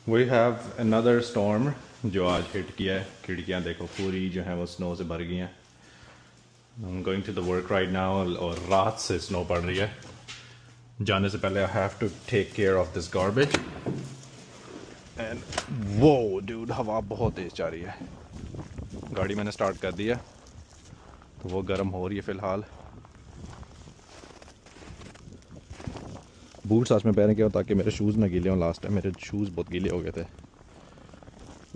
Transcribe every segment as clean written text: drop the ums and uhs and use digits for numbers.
We have another storm जो आज hit किया है। खिड़कियाँ देखो पूरी जो है वो स्नो से भर गई हैं। I am going to the work right now और रात से स्नो पड़ रही है। जाने से पहले I have to take care of this garbage and वो डूड हवा बहुत तेज जा रही है। गाड़ी मैंने स्टार्ट कर दी है तो वो गर्म हो रही है फ़िलहाल। बूट्स आज में पहने के हो ताकि मेरे शूज़ ना गीले हों। लास्ट टाइम मेरे शूज़ बहुत गीले हो गए थे।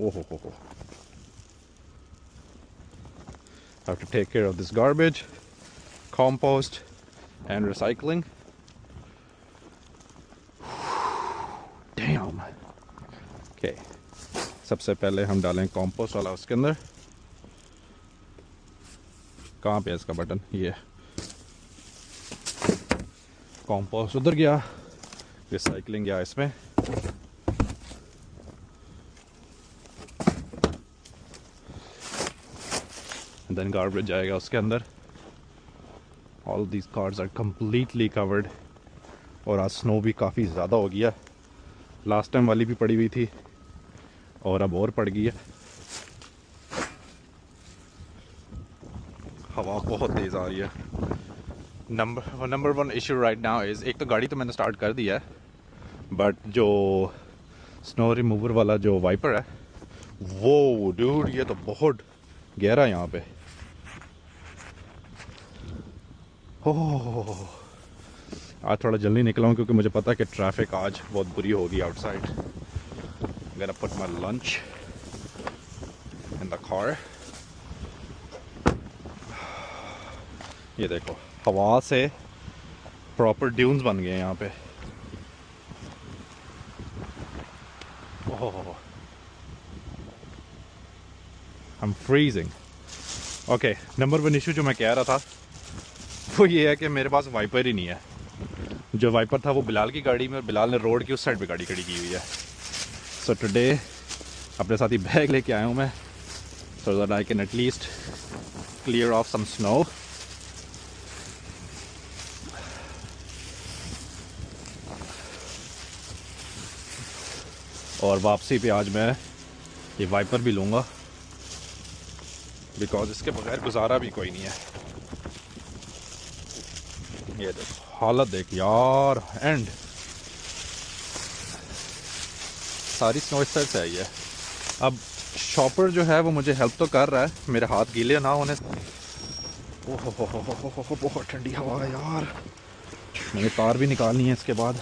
Oh ho. I have to take care of this garbage, compost and recycling. Damn. Okay. सबसे पहले हम डालें compost वाला उसके अंदर। कहाँ पे है इसका बटन? ये compost उधर गया, recycling गया इसमें। And then garbage जाएगा उसके अंदर। All these cars are completely covered और आज स्नो भी काफ़ी ज़्यादा हो गया। लास्ट टाइम वाली भी पड़ी हुई थी और अब और पड़ गई है। हवा बहुत तेज़ आ रही है। Number one issue right now is, एक तो गाड़ी तो मैंने स्टार्ट कर दिया है, बट जो स्नो रिमूवर वाला जो वाइपर है वो डूड ये तो बहुत गहरा है यहाँ पे। ओह, आज थोड़ा जल्दी निकला हूँ क्योंकि मुझे पता है कि ट्रैफिक आज बहुत बुरी होगी outside. Gonna put my lunch in the car. ये देखो हवा से प्रॉपर ड्यून्स बन गए यहाँ पे। Oh, I am freezing. Okay, number one issue जो मैं कह रहा था वो ये है कि मेरे पास वाइपर ही नहीं है। जो वाइपर था वो बिलाल की गाड़ी में और बिलाल ने रोड की उस साइड पे गाड़ी खड़ी की हुई है। सो टुडे अपने साथ ही बैग लेके आया हूँ मैं, so that I can at least clear off some snow. और वापसी पे आज मैं ये वाइपर भी लूँगा बिकॉज इसके बगैर गुजारा भी कोई नहीं है। ये देखो हालत देख यार, एंड सारी स्नो इस साइड से आई है। अब शॉपर जो है वो मुझे हेल्प तो कर रहा है मेरे हाथ गीले ना होने। ओह बहुत ठंडी हवा है यार। मैंने कार भी निकालनी है इसके बाद।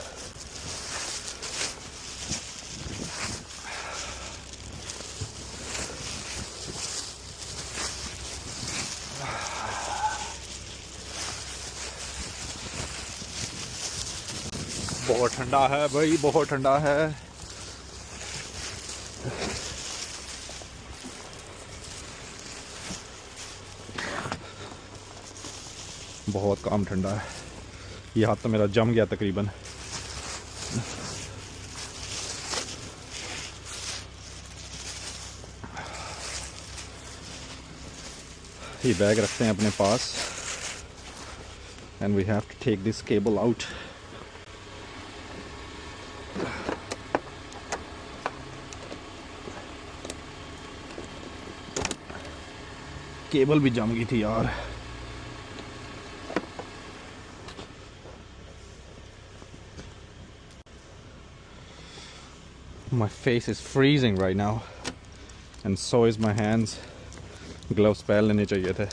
बहुत ठंडा है भाई, बहुत ठंडा है। बहुत काम ठंडा है। ये हाथ तो मेरा जम गया तकरीबन। ये बैग रखते हैं अपने पास and we have to take this cable out. Cable भी जम गई थी यार। My face is freezing right now and so is my hands. Gloves पहन लेने चाहिए थे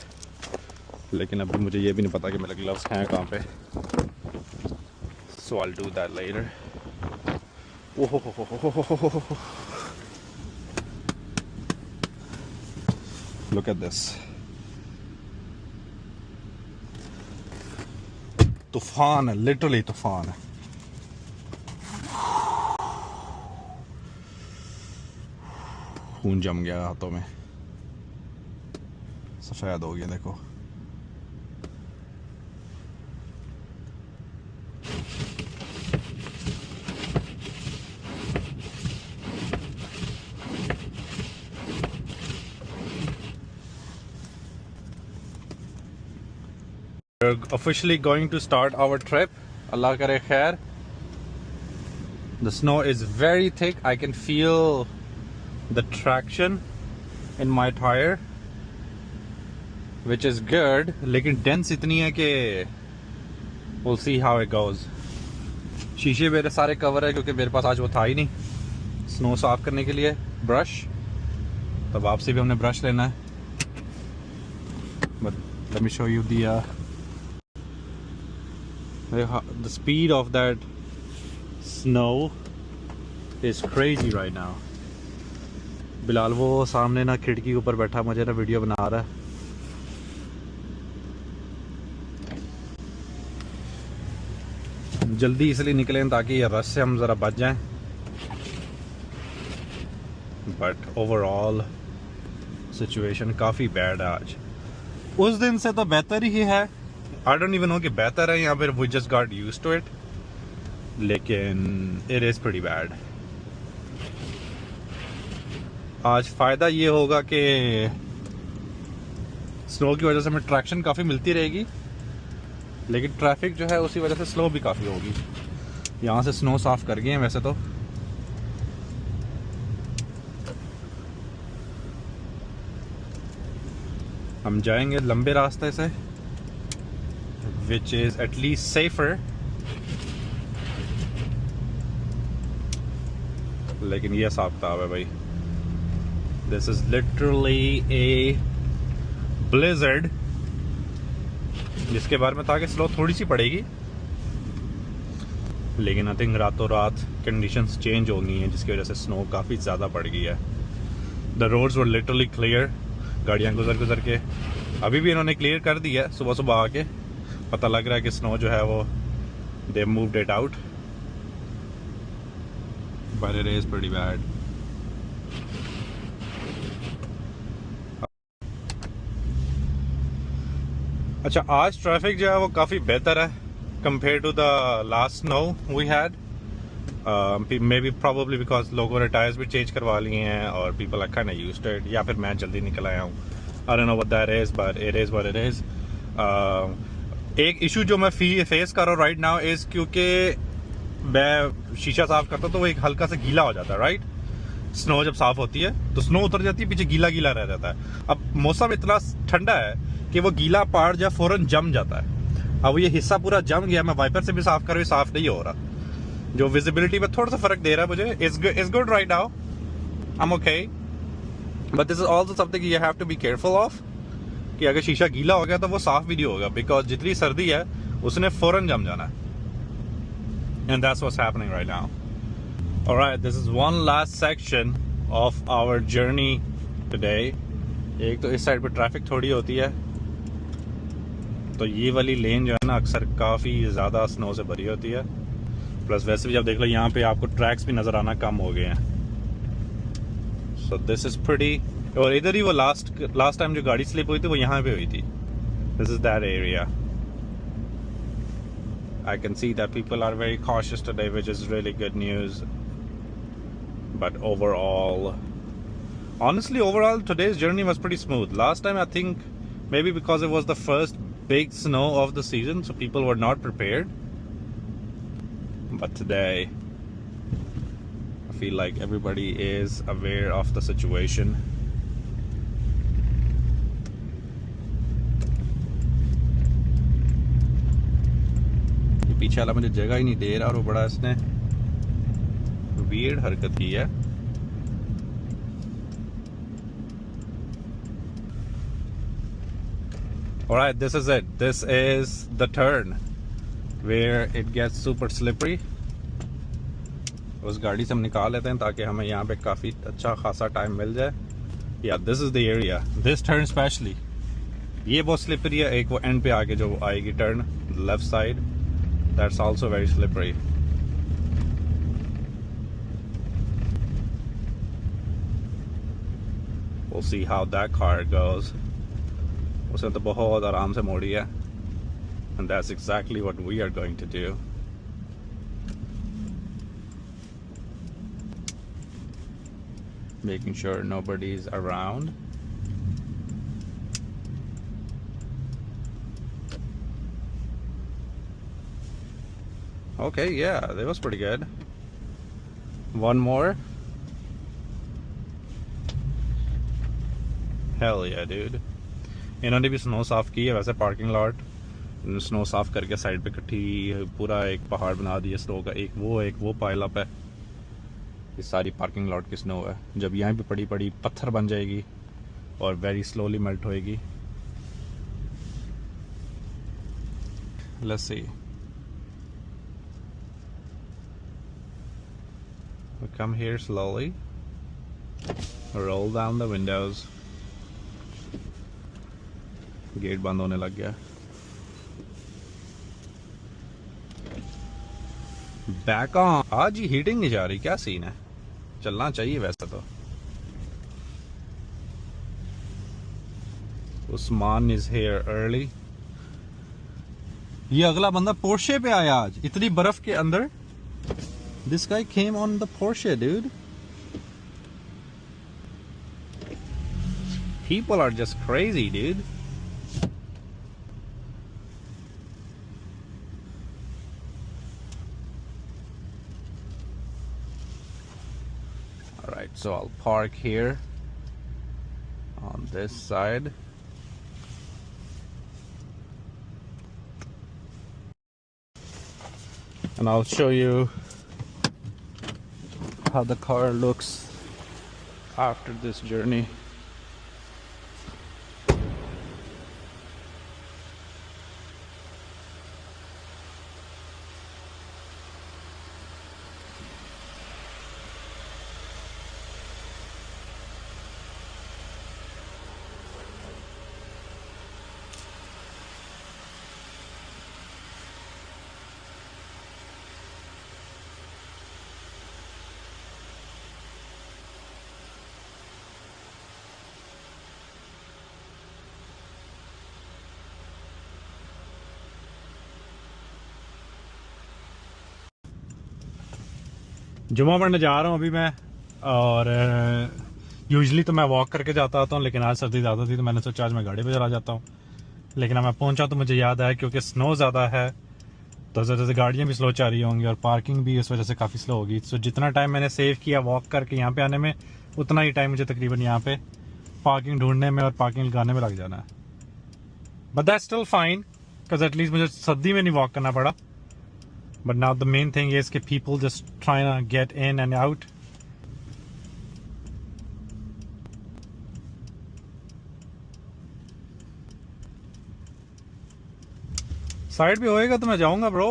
लेकिन अभी मुझे ये भी नहीं पता कि मेरे ग्लव्स हैं कहाँ पे। So I'll do that later. Look at this. तूफान है, लिटरली तूफान है। खून जम गया हाथों में, सफेद हो गया देखो। We're officially going to start our trip. अल्लाह करे खैर। The snow is very thick. I can feel the traction in my tire, which is good. लेकिन dense इतनी है कि we'll see how it goes. शीशे मेरे सारे कवर है क्योंकि मेरे पास आज वो था ही नहीं स्नो साफ करने के लिए ब्रश. तो वापसी भी हमने ब्रश लेना है. But let me show you the speed of that snow is crazy right now. Bilal वो सामने ना खिड़की के ऊपर बैठा मुझे ना वीडियो बना रहा है. जल्दी इसलिए निकलें ताकि ये रश से हम ज़रा बच जाएं. बट ओवरऑल सिचुएशन काफ़ी बैड है आज. उस दिन से तो बेहतर ही है. आई डोंट इवन नो कि बेहतर है यहाँ पर. We just got used to it. लेकिन इट इज़ प्रीटी बैड. आज फ़ायदा ये होगा कि स्नो की वजह से हमें ट्रैक्शन काफ़ी मिलती रहेगी. लेकिन ट्रैफिक जो है उसी वजह से स्लो भी काफ़ी होगी. यहाँ से स्नो साफ़ कर गए हैं वैसे तो. हम जाएंगे लंबे रास्ते से, विच इज़ एटलीस्ट सेफर. लेकिन ये हिसाब किताब है भाई. This is literally A Blizzard, जिसके बारे में था कि स्लो थोड़ी सी पड़ेगी. लेकिन आई थिंक रातों रात कंडीशंस चेंज हो गई हैं जिसकी वजह से स्नो काफ़ी ज़्यादा पड़ गई है. The roads were literally clear. गाड़ियाँ गुजर के अभी भी इन्होंने क्लियर कर दी है. सुबह सुबह आके पता लग रहा है कि स्नो जो है वो they moved it out. But it is pretty bad. अच्छा, आज ट्रैफिक जो है वो काफ़ी बेहतर है compare to the last snow we had. Maybe probably because लोगों ने टायर्स भी चेंज करवा लिए हैं और people are kind of used to it. या फिर मैं जल्दी निकल आया हूँ. I don't know what that is, but it is what it is. एक इशू जो मैं फेस कर रहा हूँ राइट नाउ इज़ क्योंकि मैं शीशा साफ करता हूँ तो वो एक हल्का सा गीला हो जाता है. राइट, स्नो जब साफ होती है तो स्नो उतर जाती है, पीछे गीला गीला रह जाता है. अब मौसम इतना ठंडा है कि वो गीला पार्ट जो फौरन जम जाता है. अब ये हिस्सा पूरा जम गया. मैं वाइपर से भी साफ कर, साफ नहीं हो रहा, जो विजिबिलिटी में थोड़ा सा फर्क दे रहा है मुझे. It's good right now. I am okay. But this is also something you have to be careful of कि अगर शीशा गीला हो गया तो वो साफ भी नहीं होगा, बिकॉज जितनी सर्दी है उसने फौरन जम जाना है. And that's what's happening right now. Alright, this is one last section of our journey today. एक तो इस साइड पे ट्रैफिक थोड़ी होती है, तो ये वाली लेन जो है ना अक्सर काफ़ी ज़्यादा स्नो से भरी होती है. प्लस वैसे भी जब देख लो यहाँ पे आपको ट्रैक्स भी नज़र आना कम हो गए हैं. So this is pretty. और इधर ही वो लास्ट टाइम जो गाड़ी स्लिप हुई थी वो यहाँ पे हुई थी. This is that area. I can see that people are very cautious today, which is really good news. But honestly overall today's journey was pretty smooth. Last time I think maybe because it was the first big snow of the season, so people were not prepared. But today I feel like everybody is aware of the situation. ये पीछे वाला मुझे जगह ही नहीं दे रहा और वो बड़ा इसने weird हरकत की है. Alright, this is it. This is the turn where it gets super slippery. उस गाड़ी से हम निकाल लेते हैं ताकि हमें यहाँ पे काफ़ी अच्छा खासा टाइम मिल जाए. Yeah, this is the area. This turn especially. ये बहुत स्लिपरी है. एक वो एंड पे आके जो आएगी turn left side, that's also very slippery. We'll see how that car goes. उसने तो बहुत आराम से मोड़ी है. And that's exactly what we are going to do. Making sure nobody's around. Okay, yeah, that was pretty good. One more. Hell yeah, dude. इन्होंने भी snow साफ की है वैसे पार्किंग लॉट स्नो साफ करके साइड पे इकट्ठी पूरा एक पहाड़ बना दिया स्नो का एक वो पाइल अप है ये सारी पार्किंग लॉट की स्नो है जब यहाँ पे पड़ी पड़ी पत्थर बन जाएगी और वेरी स्लोली मेल्ट होएगी let's see we come here slowly roll down the windows gate बंद होने लग गया बैक ऑन आज ही हीटिंग नहीं जा रही क्या सीन है चलना चाहिए वैसे तो उस्मान इज हेयर अर्ली ये अगला बंदा पोर्शे पे आया आज इतनी बर्फ के अंदर this guy came on the Porsche dude people are just crazy dude Alright, so I'll park here on this side. And I'll show you how the car looks after this journey. जुम्मा पढ़ने जा रहा हूँ अभी मैं और usually तो मैं वॉक करके जाता होता हूँ लेकिन आज सर्दी ज़्यादा थी तो मैंने सोचा आज मैं गाड़ी पे चला जाता हूँ लेकिन अब मैं पहुँचा तो मुझे याद आया क्योंकि स्नो ज़्यादा है तो ज़्यादा गाड़ियाँ भी स्लो चल रही होंगी और पार्किंग भी इस वजह से काफ़ी स्लो होगी सो जितना टाइम मैंने सेव किया वॉक करके यहाँ पे आने में उतना ही टाइम मुझे तकरीबन यहाँ पे पार्किंग ढूंढने में और पार्किंग लगाने में लग जाना है but that's still fine because at least मुझे सर्दी में नहीं वॉक करना पड़ा But now the main thing is that people just trying to get in and out. Side पे होएगा तो मैं जाऊंगा ब्रो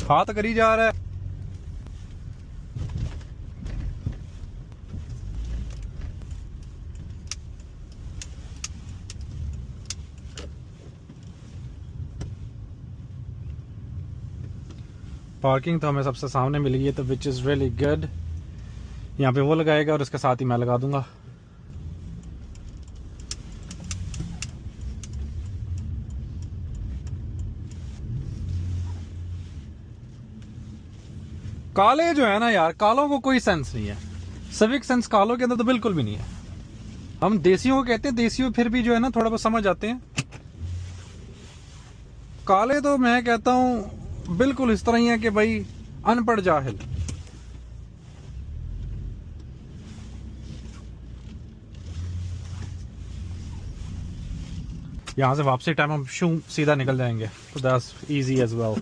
खा तो करी जा रहा है पार्किंग तो हमें सबसे सामने मिल गई है तो विच इज़ रियली गुड यहाँ पे वो लगाएगा और उसके साथ ही मैं लगा दूंगा काले जो है ना यार कालों को कोई सेंस नहीं है सिविक सेंस कालों के अंदर तो बिल्कुल भी नहीं है हम देसियों को कहते हैं देसियों फिर भी जो है ना थोड़ा बहुत समझ आते हैं काले तो मैं कहता हूं बिल्कुल इस तरह ही है कि भाई अनपढ़ जाहिल यहां से वापसी टाइम हम शू सीधा निकल जाएंगे तो that's easy as well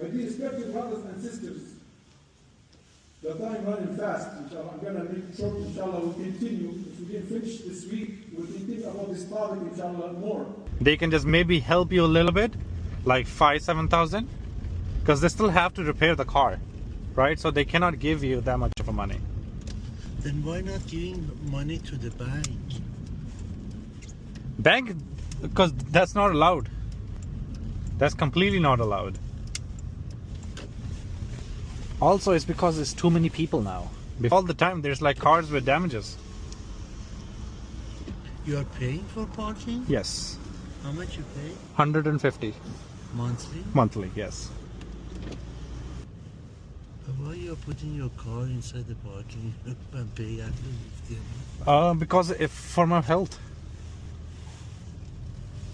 My dear respected brothers and sisters, the time running fast, inshallah. I'm going to make it short, inshallah. We'll continue. If we didn't finish this week, we'll think about this topic, inshallah, more. They can just maybe help you a little bit, like 5,000-7,000, because they still have to repair the car, right? So they cannot give you that much of a money. Then why not giving money to the bank? Bank, because that's not allowed. That's completely not allowed. Also, it's because there's too many people now. All the time, there's like cars with damages. You are paying for parking? Yes, How much you pay? 150 Monthly? monthly. Yes. Why you are putting your car inside the parking and pay after 50? Because if for my health,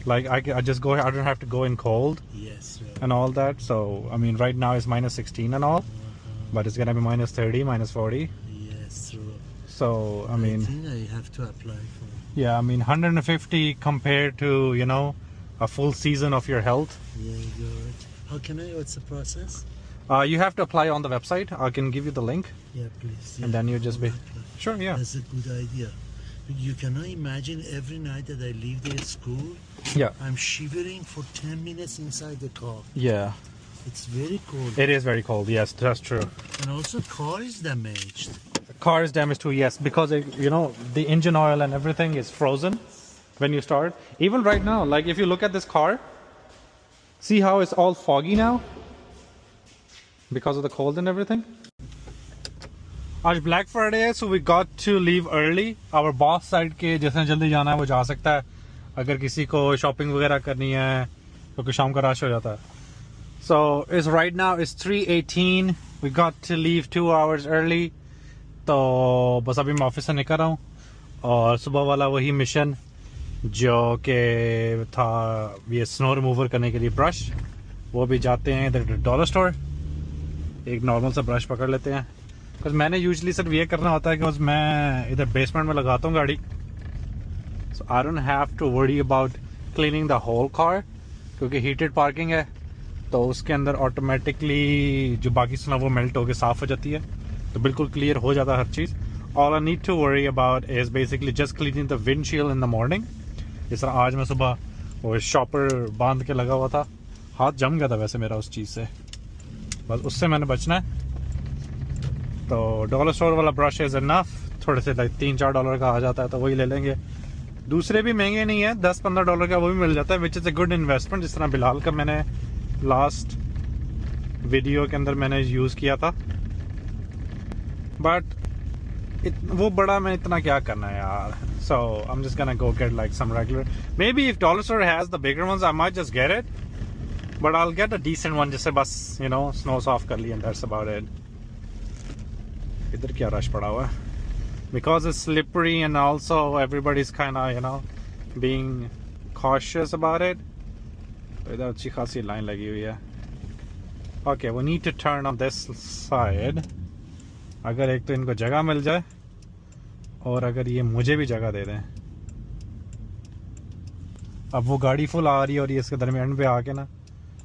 like I just go. I don't have to go in cold Yes, sir. and all that. So I mean, right now it's minus 16 and all, but it's gonna be minus 30, minus 40. Yes, sir. So I mean, I think I have to apply for. yeah, I mean 150 compared to a full season of your health. Yeah, you're right. How can I? What's the process? You have to apply on the website. I can give you the link, Yeah, please. and then you just be Apply. sure. Yeah, That's a good idea. You cannot imagine every night that I leave the school, yeah, I'm shivering for 10 minutes inside the car. yeah. It's very cold. It is very cold. Yes, that's true. And also car is damaged. The car is damaged too. Yes, because the engine oil and everything is frozen when you start. Even right now, like if you look at this car, see how it's all foggy now because of the cold and everything. आज Black Friday है, so we got to leave early. Our boss side के जिसने जल्दी जाना है वो जा सकता है. अगर किसी को शॉपिंग वगैरह करनी है क्योंकि शाम का रश हो जाता है. So it's right now it's 3:18. We got to leave 2 hours early. तो बस अभी मैं ऑफिस से निकल रहा हूँ और सुबह वाला वही मिशन जो कि था ये स्नो रिमूवर करने के लिए ब्रश, वो भी जाते हैं इधर डॉलर स्टोर, एक नॉर्मल सा ब्रश पकड़ लेते हैं. बस मैंने यूजुअली सिर्फ ये करना होता है कि बस मैं इधर बेसमेंट में लगाता हूँ गाड़ी. So I don't have to worry about cleaning the whole car क्योंकि हीटेड पार्किंग है तो उसके अंदर ऑटोमेटिकली जो बाकी स्नो वो मेल्ट होकर साफ हो जाती है तो बिल्कुल क्लियर हो जाता है हर चीज़. All I need to worry about is basically just cleaning the windshield in the morning. इस तरह आज मैं सुबह वो शॉपर बांध के लगा हुआ था, हाथ जम गया था वैसे मेरा उस चीज़ से, बस उससे मैंने बचना है. तो डॉलर स्टोर वाला ब्रश इज़ इनफ. थोड़े से लाइक $3-4 का आ जाता है तो वही ले लेंगे. दूसरे भी महंगे नहीं है, $10-15 का वो भी मिल जाता है which is a good investment. जिस तरह बिलाल का मैंने लास्ट वीडियो के अंदर मैंने यूज़ किया था. बट वो बड़ा मैं इतना क्या करना है यार. So I am just gonna go get like some regular. Maybe if dollar store has the bigger ones I might just get it, but I will get a decent one जिससे बस snows off कर ली and that's about it. इधर क्या rush पड़ा हुआ है because it's slippery and also everybody's kind of being cautious about it. इधर अच्छी खासी लाइन लगी हुई है. Okay, we need to turn on this side. अगर एक तो इनको जगह मिल जाए और अगर ये मुझे भी जगह दे दें. अब वो गाड़ी फुल आ रही है और ये इसके दरमियान पे आके ना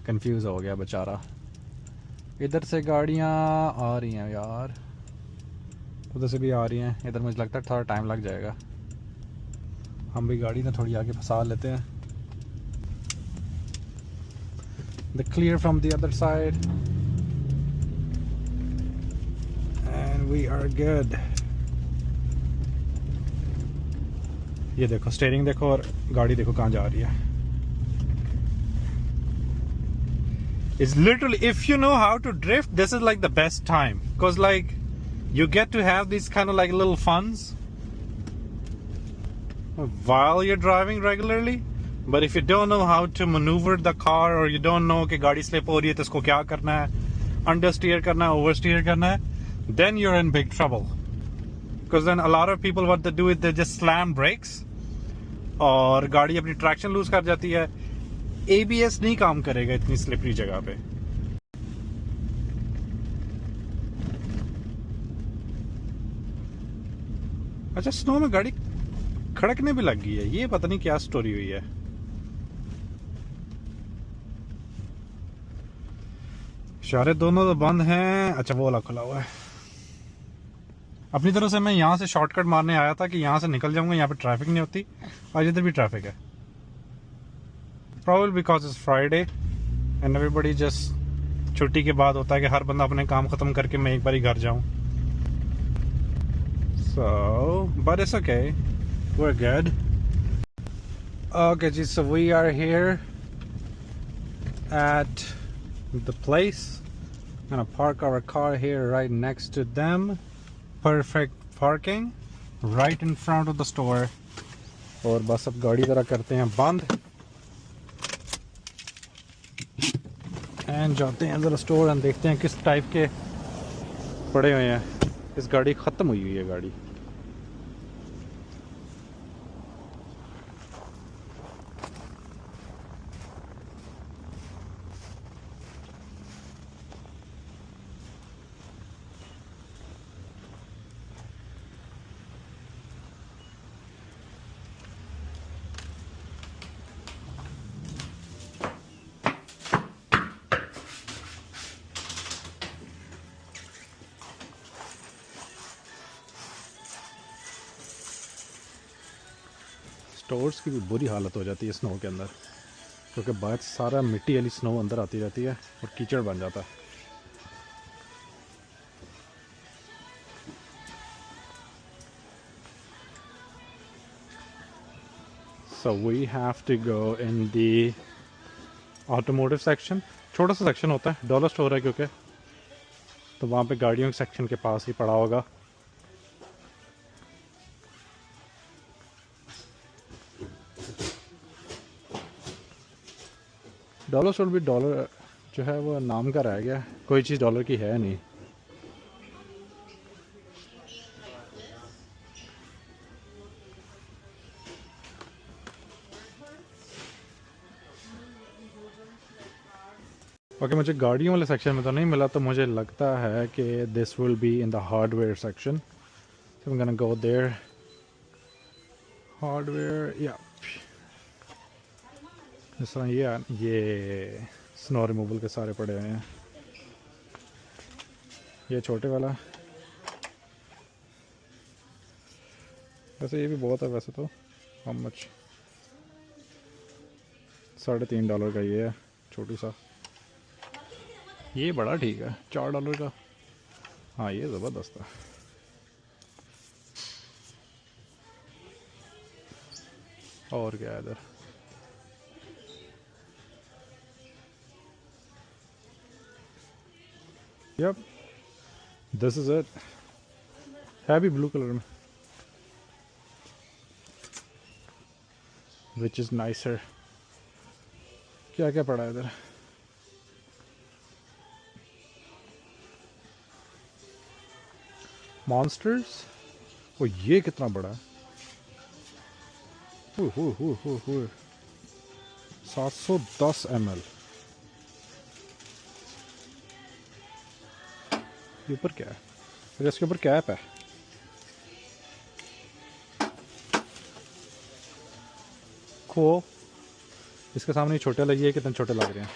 कंफ्यूज हो गया बेचारा. इधर से गाड़ियाँ आ रही हैं यार, उधर से भी आ रही हैं. इधर मुझे लगता है थोड़ा टाइम लग जाएगा. हम भी गाड़ी ना थोड़ी आगे फंसा लेते हैं. The clear from the other side and we are good. ये देखो स्टीयरिंग देखो और गाड़ी देखो कहाँ जा रही है. It's literally, if you know how to drift, this is like the best time because like you get to have these kind of like little funs while you're driving regularly. But if you don't know how to maneuver the car or you don't know कि गाड़ी slip हो रही है तो इसको क्या करना है, understeer करना है, oversteer करना है, then you're in big trouble. Because then a lot of people what they do is they just slam brakes और गाड़ी अपनी traction lose कर जाती है. ABS नहीं काम करेगा इतनी slippery जगह पे. अच्छा स्नो में गाड़ी खड़कने भी लग गई है, ये पता नहीं क्या स्टोरी हुई है. इशारे दोनों तो बंद हैं. अच्छा वो वाला खुला हुआ है. अपनी तरफ से मैं यहाँ से शॉर्टकट मारने आया था कि यहाँ से निकल जाऊंगा, यहाँ पे ट्रैफिक नहीं होती. आज इधर भी ट्रैफिक है. Probably because it's Friday and everybody just छुट्टी के बाद होता है कि हर बंदा अपने काम खत्म करके मैं एक बार ही घर जाऊं. So, but it's okay. We're good. Okay, ji, so we are here at the place. I'm gonna park our car here right next to them. Perfect parking right in front of the store. और बस अब गाड़ी ज़रा करते हैं बंद and जाते हैं ज़रा स्टोर एंड देखते हैं किस टाइप के पड़े हुए हैं. इस गाड़ी ख़त्म हुई है गाड़ी. स्टोर्स की भी बुरी हालत हो जाती है स्नो के अंदर, क्योंकि बाहर सारा मिट्टी वाली स्नो अंदर आती रहती है और कीचड़ बन जाता है. So we have to go in the automotive section. छोटा सा सेक्शन होता है, डॉलर स्टोर है क्योंकि, तो वहाँ पे गाड़ियों के सेक्शन के पास ही पड़ा होगा. डॉलर स्टोर भी डॉलर जो है वो नाम का रह गया, कोई चीज़ डॉलर की है नहीं. ओके मुझे गाड़ियों वाले सेक्शन में तो नहीं मिला, तो मुझे लगता है कि this will be in the hardware section. So I am gonna go there. Hardware या इस तरह ये स्नो रिमूवल के सारे पड़े हुए हैं. ये छोटे वाला वैसे ये भी बहुत है वैसे तो. How much? $3.5 का ये है छोटी सा. ये बड़ा ठीक है $4 का. हाँ ये ज़बरदस्त है. और क्या है इधर? Yep, this is it. है भी ब्लू कलर में, which is nicer. क्या क्या पड़ा है इधर? Monsters. ओ ये कितना बड़ा है. 710 ml. ऊपर क्या है? फिर इसके ऊपर कैप है. Cool. इसके सामने छोटे लगी है, कितने छोटे लग रहे हैं.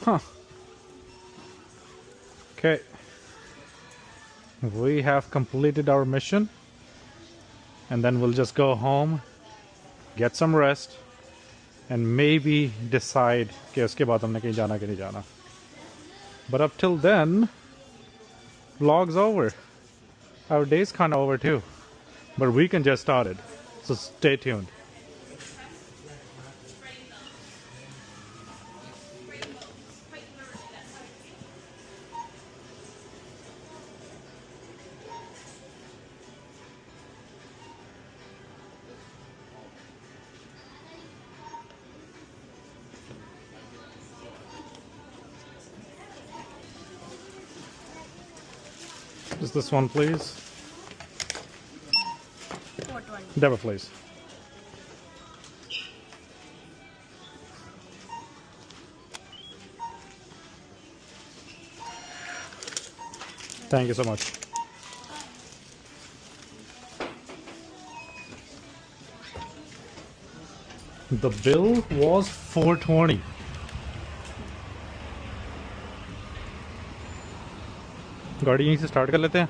हाँ. Okay. We have completed our mission, and then we'll just go home, get some rest, and maybe decide कि उसके बाद हमने कहीं जाना कि नहीं जाना. But up till then, vlog's over. Our day's kind of over too, but we can just start it. So stay tuned. Just this one, please. What one? Debit, please. Thank you so much. The bill was $4.20. गाड़ी यहीं से start कर लेते हैं.